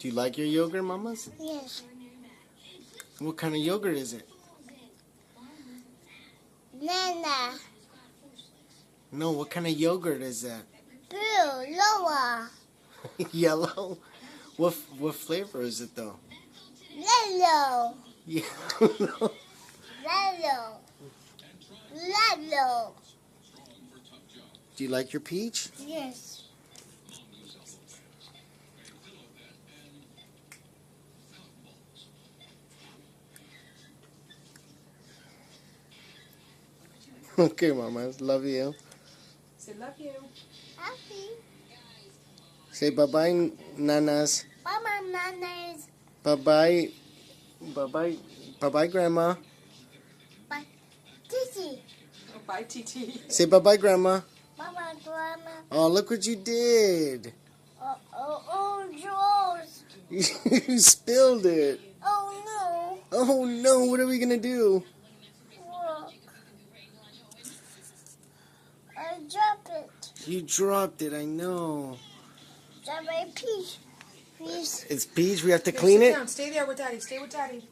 Do you like your yogurt, mamas? Yes. What kind of yogurt is it? Nana. No, what kind of yogurt is that? Blue. Lower. Yellow? What flavor is it though? Yellow. Yellow. Yellow. Yellow. Do you like your peach? Yes. Okay, mamas. Love you. Say love you. Happy. Say bye-bye, nanas. Mama, Nana's. Bye-bye. Bye-bye. Bye-bye, Grandma. Bye. Titi. Oh, bye, TT. Say bye-bye, Grandma. Mama, Grandma. Oh, look what you did. Oh, George. You spilled it. Oh, Oh, no. What are we going to do? no. Look. I dropped it. You dropped it. I know. Drop my peach. Please. It's peach. We have to Here, clean sit it? down. Stay there with Daddy. Stay with Daddy.